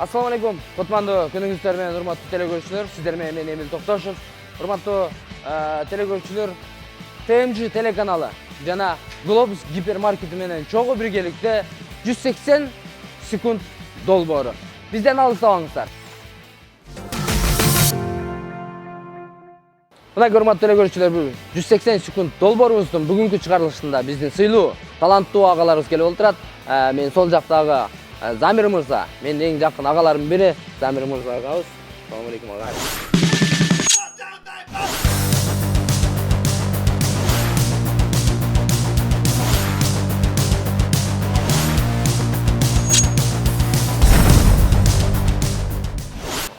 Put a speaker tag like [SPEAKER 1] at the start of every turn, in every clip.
[SPEAKER 1] Assalamu alaikum. Kutmandуу күнүңүздөр менен урматтуу телекөрүүчүлөр. Сиздер менен мен Эмил Токтошов. Урматтуу телекөрүүчүлөр, ТМЖ телеканалы жана Globus гипермаркети менен чогуу биргеликте 180 секунд долбоору. Бизден алыстабаңыздар. Мына урматтуу телекөрүүчүлөр, 180 секунд долбоорубуздун бүгүнкү чыгарылышында биздин сыйлуу, таланттуу агаларыбыз келип отурат. Мен сол жактагы Замир мырза, мен эң жакын агаларымдын бири Замир мырза агабыз. Assalamu alaikum ага.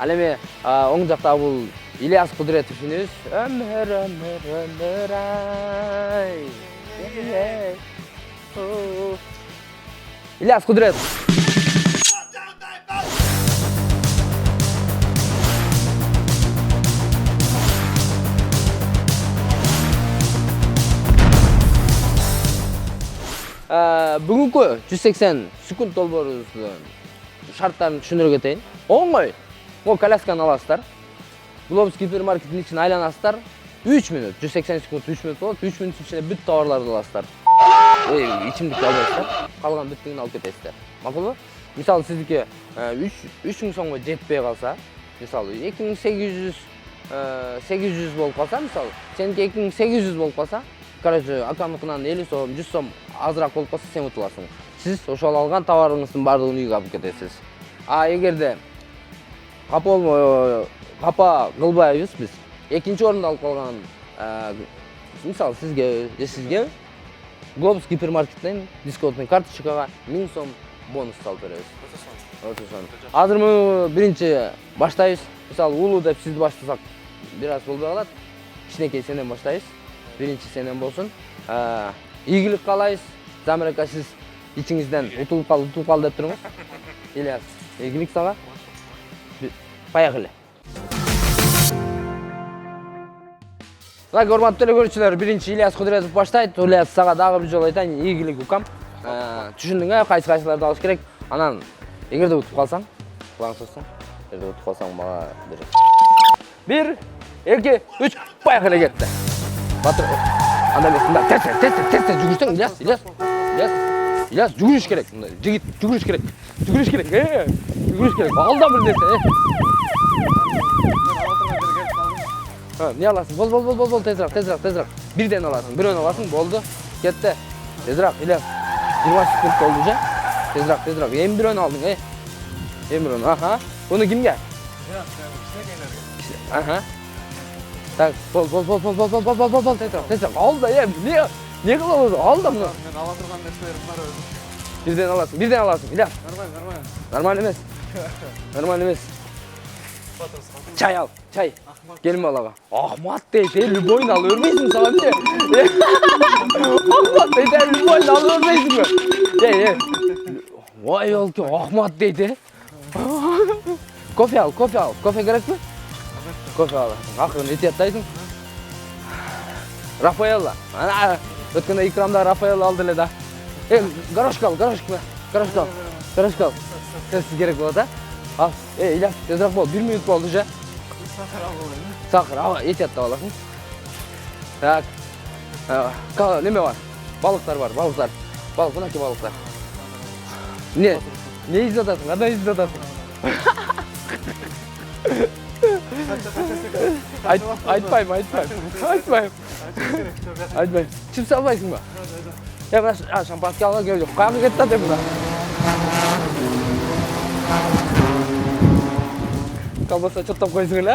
[SPEAKER 1] Ал эми оң жакта бул Ильяс Кудретовичибиз. Өмөр ай. Ильяс Кудретов. Бүгүнкү 180 секунд долбоорубуздун шарттарын түшүндүрө кетейин. Оңой. Могу колясканы аласыздар. Globus гипермаркеттин ичин айланасыздар. 3 минут, 180 секунд 3 минут болот. 3 минут ичинде бүт товарларды аласыздар. Ичимдикти албайсыздар. Калган бүттүгүн алып кетесиздер. Макулбу? Мисалы сиздики 3000 сомго жетпей калса, мисалы 2800 800 болуп калса, мисалы, сеники 2800 болуп калса, короче, акамыкынан 50 сом, 100 сом азыраак болуп калса, сен утуласың. Сиз ошол алган товарыңыздын баардыгын үйгө алып кетесиз. Эгерде капа кылбайбыз биз, экинчи орунду алып калган, мисалы сизге Globus гипермаркеттен дисконтный карточкага 1000 сом бонус салып беребиз. Азыр мы биринчи баштайбыз. Мисалы улуу деп сизди баштасак, бир аз болбой калат. Кичинекей сенен баштайбыз. Биринчи сенен болсун. Ийгилик каалайбыз. Замир ака, сиз ичиңизден утулуп кал деп туруңуз. Ильяс, ийгилик сага. Поехали. Урматтуу телекөрүүчүлөр, биринчи Ильяс Кудретов баштайт. Ильяс, сага дагы бир жолу айтайын, ийгилик укам. Түшүндүң, кайсыларды алыш керек. Анан эгерде утуп калсаң, кулаң созсаң, эгерде утуп калсаң мага бер. 1, 2, 3, поехали кетти. Батыр. Анда эмес, тез жүгүрсөң, Ильяс, жүгүрүш керек. Жигит, жүгүрүш керек. Жүгүрүш керек. Алда бир нерсе. Не аласың? Бол, тезирак. Бирден аласың, бирөөнү аласың, болду. Кетти. Тезирак, Ильяс. 20 секунд болду же? Тезирак. Эми бирөөнү алдың, Эми бирөөнү. Аха. Уну кимге? Аха. Так, бол, тезирак. Алда, не кылабыз? Алда муну.
[SPEAKER 2] Мен ала турган нерселерим бар өзү.
[SPEAKER 1] Бирден аласың, Ильяс.
[SPEAKER 2] Нормально.
[SPEAKER 1] Нормально эмес. Чай ал, чай. Келме алага. Ахмат дейт, любойну алып өрбөйсүң сага эмне? Ахмат дейт, любойну алып өрбөйсүңбү? Ой, елки, Ахмат дейт, Кофе ал. Кофе керекпи? Кофе ал. Акырын этияттайсың. Рафаэлла. Ана өткөндө экранда Рафаэлла алды эле да. Горошко ал. Сиз керек болот, Ал, Ильяс, тезирак бол. 1 минут болду же. Сахар, этияттап аласың. Так. Неме бар? Балыктар бар, балыктар. Мынакей балыктар. Не изатасың? Кандай изатасың? Айтпайм. Чипс албайсың ба? Мына шампанский алга келип, каяка кетти деп мына. Колбаса чоттоп койсуң эле,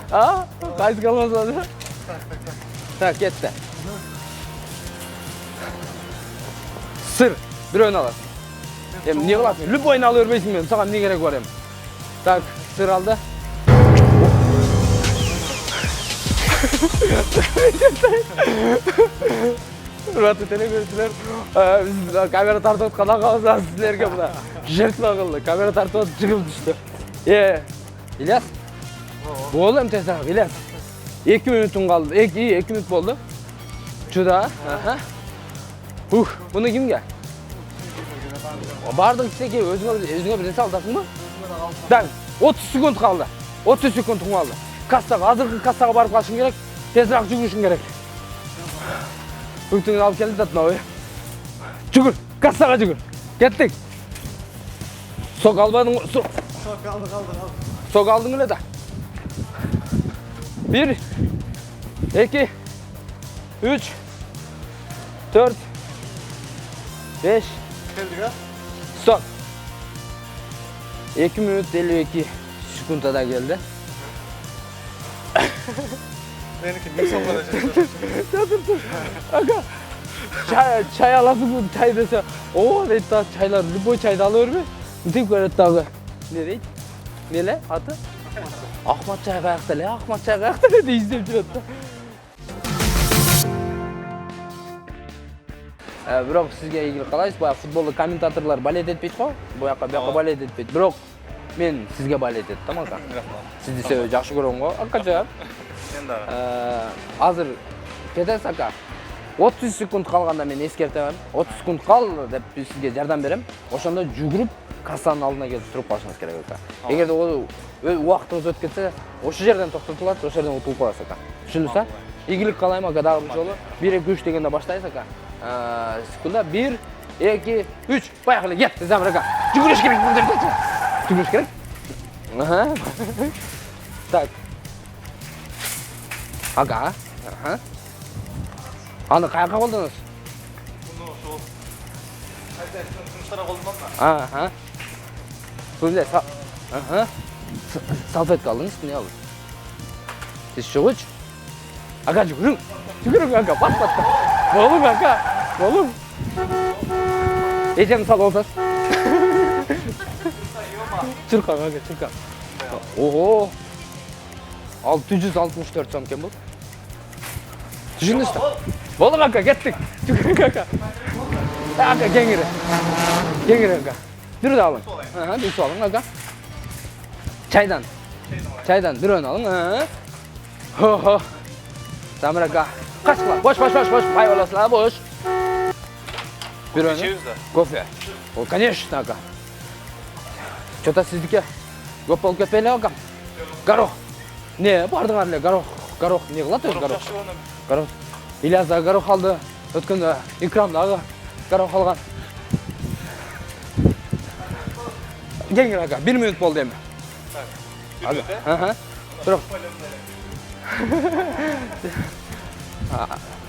[SPEAKER 1] Кайсы колбаса? Так, кетти. Сыр, бирөөнү аласың. Эми эмне кыласың? Любойну алып өрбөйсүң мен, сага эмне керек бар эми? Так, сыр алды. Урматтуу телекөрүүчүлөр, биз камера тартып аткан агабыз силерге мына жертва кылды. Камера тартып атып жыгылып түштү. Ильяс, болду эми тезирак, Ильяс. 2 минутуң калды. 2 минут болду. Чуда. Буну кимге? Бардык кичинекей өзүңө бир нерсе алдасыңбы? Dang, 30 sekund kaldı. 30 sekundun kaldı. Kassaga, hazırkı kassaga barıp kalışın gerek. Tezrak жүгүрүшүң керек. Бүгүнкү алып келди да мына. Жүгүр, кассага жүгүр. Кеттик. Сок албадың, сок.
[SPEAKER 2] Sok kaldı.
[SPEAKER 1] Сок алдың эле да. 1 2 3 4 5
[SPEAKER 2] Geldik ha.
[SPEAKER 1] Stop. 2 minut 52 sekundada geldi.
[SPEAKER 2] Benimki bir son kalacak.
[SPEAKER 1] Dur. Aga. Çay alasın mı? Çay dese. Oo deyip daha çaylar, любой çayda alıyor mu? Deyip göret dağı. Ne deyip? Nele atı? Ahmet çay kayakta le, Ahmet çay kayakta ne de izleyip duruyor da. Biroq sizga ilgili qalaysiz? Boya futbolda kommentatorlar balet etpeydi go. Bu yoqqa balet etpeydi. Biroq men sizga balet etdim aka. Siz dese yaxshi ko'raman go. Aka javob.
[SPEAKER 2] Sen de ara.
[SPEAKER 1] Hozir ketasiz aka. 30 sekund qolganda men eskertaman. 30 sekund qoldi deb sizga yordam beraman. O'shanda yugurib kassanın aldına kelib turib qolishingiz kerak aka. Agar o vaqtingiz o'tib ketsa, o'sha yerdan to'xtatiladi, o'sha yerdan o'tib qolasiz aka. Tushundingizmi? Igilik qalaymi aka, dag'i bir joli 1 2 3 deganda boshlaysiz aka. Sekunda 1 2 3 поехали. Get, Zamir aka. Yugurish kerak bunday. Yugurish kerak. Aha. Tak. Aka. Aha. Ani qayoqqa qo'ldingiz?
[SPEAKER 2] Bunu sol. Hadi kumushlara qo'ldan mı?
[SPEAKER 1] Aha. Bunday aha. Salfetka aldınız mı ne aldın? Siz şuğuç. Aka yürüyün. Yürüyün aka, bas. Oğlum aka, oğlum. Ecem sal olsas. Çırkan aka, çırkan. Oho. 664 somken bu. Düşündünüz mü? Oğlum aka, gittik. Yürüyün aka. Aka, gengiri. Gengiri aka. Dur da alın. Aha, bir su alın aka. Çaydan bir ön alın. Ho. Zamir aka. Kaçma. Boş. Pay olasılar boş. Bir ön. Кофе. О, конечно, aka. Что-то sizdiki. Көп болып кетпейлі aka. Горох. Ne, bardın arle горох. Ne qiladi o'zi горох? Горох. İlyas da горох aldı. Ötkende ikramda aka. Горох algan. Gengir aka. 1 minut bo'ldi endi.
[SPEAKER 2] Hadi.
[SPEAKER 1] Aha.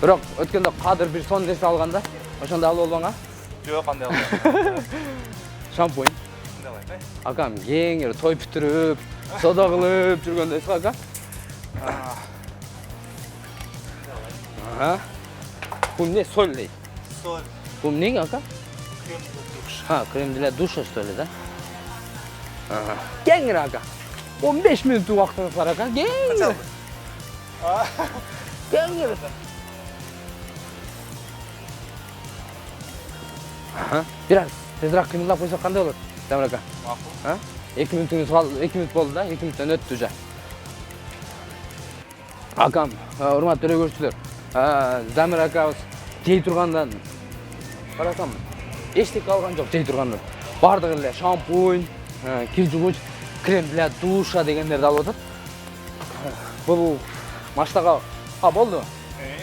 [SPEAKER 1] Biroq o'tganda Qodir bir son desa olganda, o'shanda alib olganga
[SPEAKER 2] Yok qanday aldı.
[SPEAKER 1] shampoin.
[SPEAKER 2] Qanday alay?
[SPEAKER 1] Akam yengir to'y bitirib, savdo qilib yurganda esa aka. Aha. Bu ne solli?
[SPEAKER 2] Sol.
[SPEAKER 1] Bu ne aka?
[SPEAKER 2] Krem duş.
[SPEAKER 1] Ha, krem для душа что ли, да? Aha. Gengir aka. 15 minut vaqtimiz var aka. Gengir. Gengir. Aha. Biraz tezroq qiyinlab qo'ysa qanday bo'ladi? Zamir aka.
[SPEAKER 2] Ma'qul.
[SPEAKER 1] Ha? 2 minutingiz qoldi, 2 minut bo'ldi da, 2 minutdan o'tdi уже. Akam, hurmatli ko'ruvchilar. Zamir akamiz jey turgandan qarasam, eshitib qolgan yo'q jey turgandan. Bardığıyla şampuan, kir yuvgich, krem для душа deganlarni olib o'tib. Bu mashtaqa ha bo'ldi.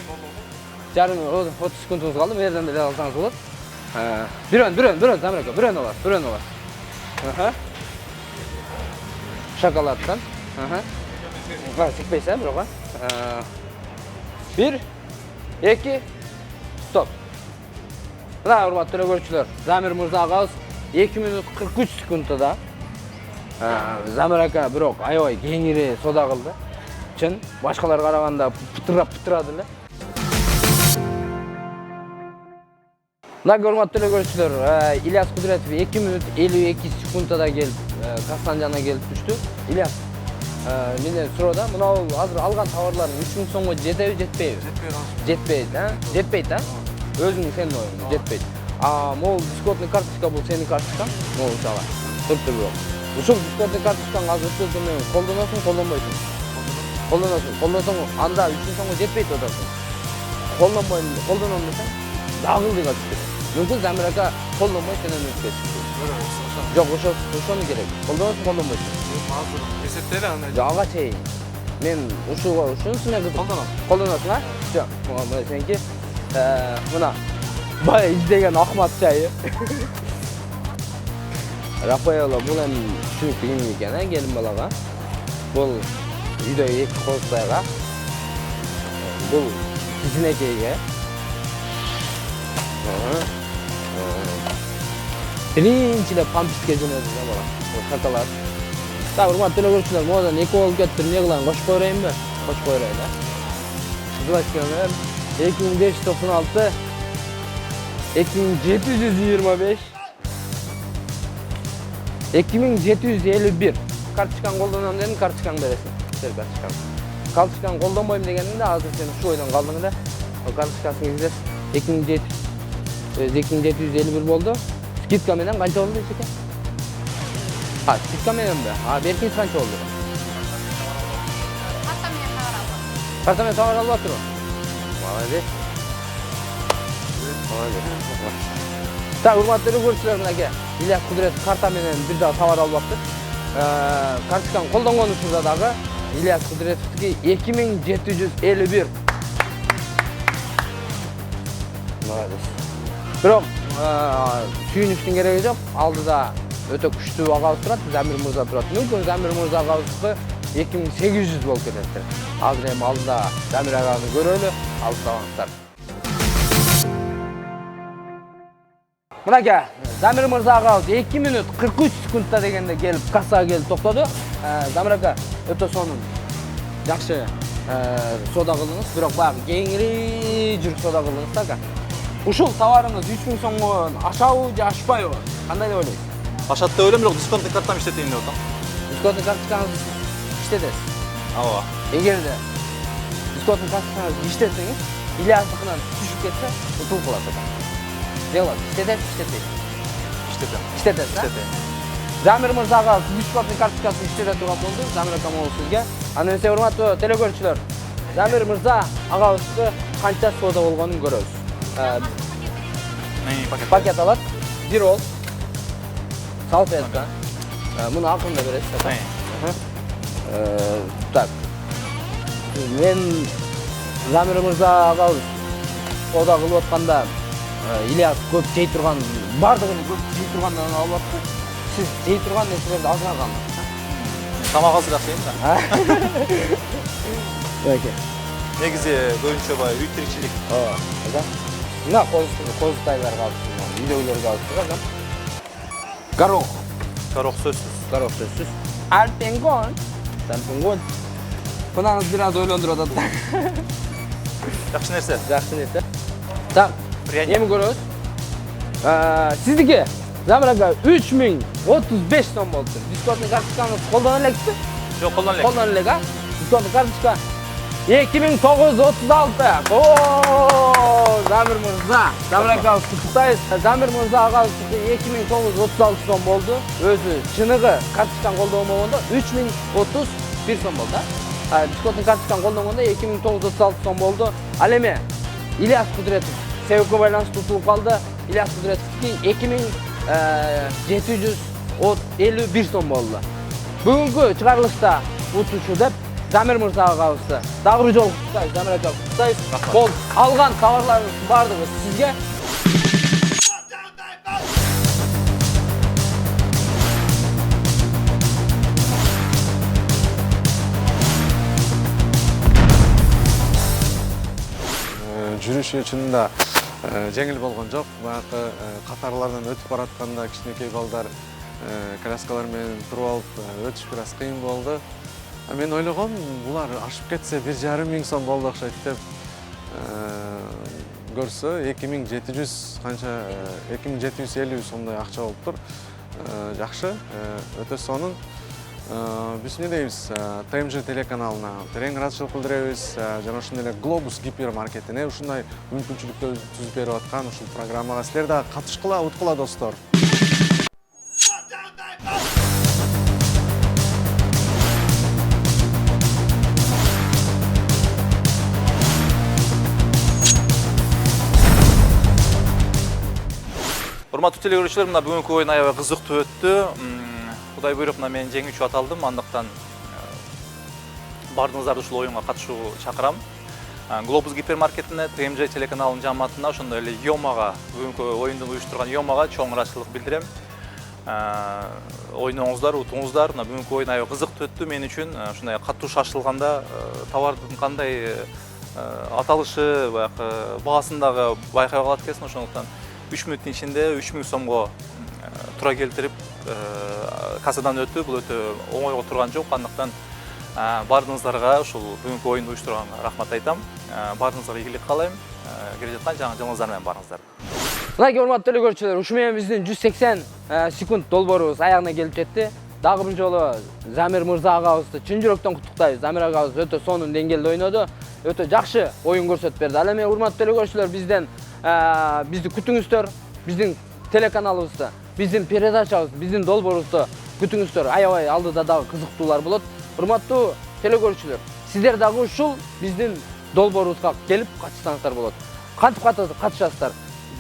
[SPEAKER 2] Bo'ldi.
[SPEAKER 1] Jarım 30 sekundimiz qoldi. Bu yerdan da olsangiz bo'ladi. Bir ön, Zamir aka, bir ön olar. Aha. Şokoladdan. Aha. Va, sikpaysan biroq. 1 2 stop. Mana hurmatli ko'ruvchilar, Zamir Mirzo og'amiz 2 minut 43 sekundda Zamir aka biroq ayoy kengiri soda qildi. Chin, boshqalarga qaraganda pitiradilar. Mana hurmatli ko'ruvchilar, İlyas Qudratov 2 minut 52 sekundda kelib Kastanjana kelib tushdi. İlyas, mendan so'radi, mana hozir olgan tovarlaring 3000 so'mga jetaymi, jetpaymi? Jetpaydi, ha? Jetpaydi, ha? O'zing sen o'ying, jetpaydi. Mol diskotный карточка bu senin kartочкаң, mol uşağa. Turibdi bu. Uşul diskotный карточкаң hozir o'tkazdim, qo'llanasың, qo'llanmaysan. Qo'llansang, anda 3000 so'mga jetpaydi odarsың. Qo'llanmaysan, dag'ildiga tushdi. Мүмкін Замир ака қолданбай сенен өтіп кетті. Жоқ, ошону керек. Қолданбайсың.
[SPEAKER 2] Азыр есептеле аны.
[SPEAKER 1] Жоқ, ачай. Мен ушуну сынагы колдоносуң, а? Жоқ, мына сенки мына бая издеген Ахмат чайы. Рафаэло бул эми түшүнүктүү ким экен, келин балага. Бул үйдө 2 козтайга. Бул кичинекейге. Биринчилеп памписке жөнөдү да бала. Шоколад. Так, урматтуу көрүүчүлөр, модан 2 болуп кетти. Эмне кылайын, кошуп коерейинби? Кошуп коерейин, да. Кызылачкандар 2596 2725 2751 карточканы колдонам дедим, карточканы бересиң. Бер карточканы. Карточканы колдонбойм дегениңде азыр сен ушу ойдон калдың да. Карточкасын киргизет. 2751 болду. Скидка менен канча болду эчеке? Скидка мененби? Беркиңиз канча болду? Карта менен товар алып атыр. Молодец. Так, урматтуу көрүүчүлөр, мынакей Ильяс Кудрет карта менен бир дагы товар алып атты. Карточканы колдонгон учурда дагы Ильяс Кудретовдики 2751. Молодец. Бирок сүйүнүштүн кереги жок. Алдыда өтө күчтүү агабыз турат, Замир мырза турат. Мүмкүн Замир мырза агабыздыкы 2800 болуп кетет. Азыр эми алдыда Замир аганы көрөлү, алыстабаңыздар. Мынакей Замир мырза агабыз 2 минут 43 секундта дегенде келип кассага келип токтоду. Замир ака өтө сонун жакшы сода кылдыңыз, бирок баягы кеңири жүрүп сода кылдыңыз да ака. Ушул товарыңыз 3000 сомдон ашабы же ашпайбы? Кандай деп ойлойсуз?
[SPEAKER 2] Ашат деп ойлойм, бирок дисконттук картам иштетейин деп атам.
[SPEAKER 1] Дисконттук карточкаңыз иштетесиз.
[SPEAKER 2] Ооба.
[SPEAKER 1] Эгерде дисконттук карточкаңызды иштетсеңиз, Ильясдыкынан түшүп кетсе, утулуп калат экен. Не кылат? Иштетесиз, иштетпейсиз?
[SPEAKER 2] Иштетем.
[SPEAKER 1] Иштетесиз, да?
[SPEAKER 2] Иштетейин.
[SPEAKER 1] Замир мырзага дисконттук карточкасын иштете турган болду. Замир ака могул сизге. Андан эсе урматтуу телекөрүүчүлөр, Замир мырза агабызды канча сода болгонун көрөбүз. Пакет алат, бир ол, салфетка. Муну акырында бересиз, ака. Так. Мен Замир мырза агабыз сода кылып атканда Ильяс көп жей турган, бардыгын көп жей тургандан алып атты. Сиз жей турган нерселерди азыраак алыңыз.
[SPEAKER 2] Тамак азыраак жейм да.
[SPEAKER 1] Окей.
[SPEAKER 2] Негизи көбүнчө бай үй тиричилик.
[SPEAKER 1] Да. Мына козутайлар калыптыр, үйдөгүлөр калыптыр, да. Горох.
[SPEAKER 2] Горох сөзсүз.
[SPEAKER 1] Горох сөзсүз. Альпенгон. Мынаңыз бир аз ойлондуруп атат.
[SPEAKER 2] Жакшы нерсе.
[SPEAKER 1] Жакшы нерсе. Так,
[SPEAKER 2] Пряник.
[SPEAKER 1] эми көрөбүз. Сиздики Замир ака 3035 сом болду. Дисконттук карточкаңыз колдоно элекпи?
[SPEAKER 2] Жок, колдон элек.
[SPEAKER 1] Колдоно элек, а? Дисконттук карточка 2936. Замир мырза. Замир акабызды куттайбыз. Замир мырза агабыздыкы 2936 сом болду. Өзү чыныгы карточканы колдонбогондо 3031 сом болду, а? Дисконттук карточканы колдонгондо 2936 сом болду. Ал эми Ильяс Кудретов себепке байланыштуу утулуп калды. Ильяс Кудретовдики 2751 сом болду. Бүгүнкү чыгарылышта утуучу деп Замир мырза агабызды дагы бир жолу куттайбыз. Замир ака куттайбыз. Бол алган товарларыңыздын бардыгы сизге.
[SPEAKER 3] Жүрүшү чынында жеңил болгон жок. Баягы катарлардан өтүп баратканда кичинекей балдар коляскалар менен туруп алып өтүш бир аз кыйын болду. Мен ойлогом, булар ашып кетсе 1,5 сом болду окшойт деп көрсө 2700 канча 2750 сомдой акча болуптур. Жакшы, өтө сонун. Биз эмне дейбиз? ТМЖ телеканалына терең ыраазычылык билдиребиз. Жана ошондой эле Globus гипермаркетине ушундай мүмкүнчүлүктөрдү түзүп берип аткан ушул программага силер дагы катышкыла, уткула достор.
[SPEAKER 2] Урматтуу телекөрүүчүлөр, мына бүгүнкү оюн аябай кызыктуу өттү. Кудай буйруп, мына мен жеңүүчү аталдым. Андыктан бардыгыңыздарды ушул оюнга катышууга чакырам. Globus гипермаркетине, ТМЖ телеканалынын жааматына, ошондой эле Йомага, бүгүнкү оюнду уюштурган Йомага чоң ыраазычылык билдирем. Ойноңуздар, утуңуздар. Мына бүгүнкү оюн аябай кызыктуу өттү мен үчүн. Ушундай катуу шашылганда товардын кандай аталышы, баягы баасын дагы байкай калат экенсиң. Ошондуктан 3 мүнөттүн ичинде 3000 сомго тура келтирип кассадан өтүү. Бул өтө оңойго турган жок. Андыктан бардыгыңыздарга ушул бүгүнкү оюнду уюштурганга рахмат айтам. Бардыгыңыздарга ийгилик каалайм. Келе жаткан жаңы жылыңыздар менен барыңыздар.
[SPEAKER 1] Мынакей урматтуу телекөрүүчүлөр, ушу менен биздин 180 секунд долбоорубуз аягына келип жетти. Дагы бир жолу Замир мырза агабызды чын жүрөктөн куттуктайбыз. Замир агабыз өтө сонун деңгээлде ойноду. Өтө жакшы оюн көрсөтүп берди. Ал эми урматтуу телекөрүүчүлөр, бизди күтүңүздөр. Биздин телеканалыбызды, биздин передачабызды, биздин долбоорубузду күтүңүздөр. Аябай алдыда дагы кызыктуулар болот. Урматтуу телекөрүүчүлөр, сиздер дагы ушул биздин долбоорубузга келип катышсаңыздар болот. Кантип катышасыздар?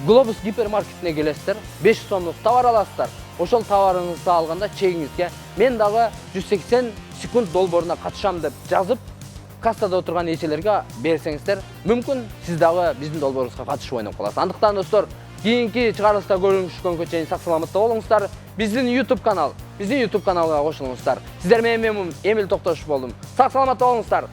[SPEAKER 1] Globus гипермаркетине келесиздер, 500 сомдук товар аласыздар. Ошол товарыңызды алганда чегиңизге мен дагы 180 секунд долбооруна катышам деп жазып, кассада отурган эчелерге берсеңиздер, мүмкүн сиз дагы биздин долбоорубузга катышып ойноп каласыз. Андыктан достор, кийинки чыгарылышта көрүшкөнгө чейин сак саламатта болуңуздар. Биздин YouTube каналга кошулуңуздар. Сиздер менен мен Эмил Токтошов болдум. Сак саламатта болуңуздар.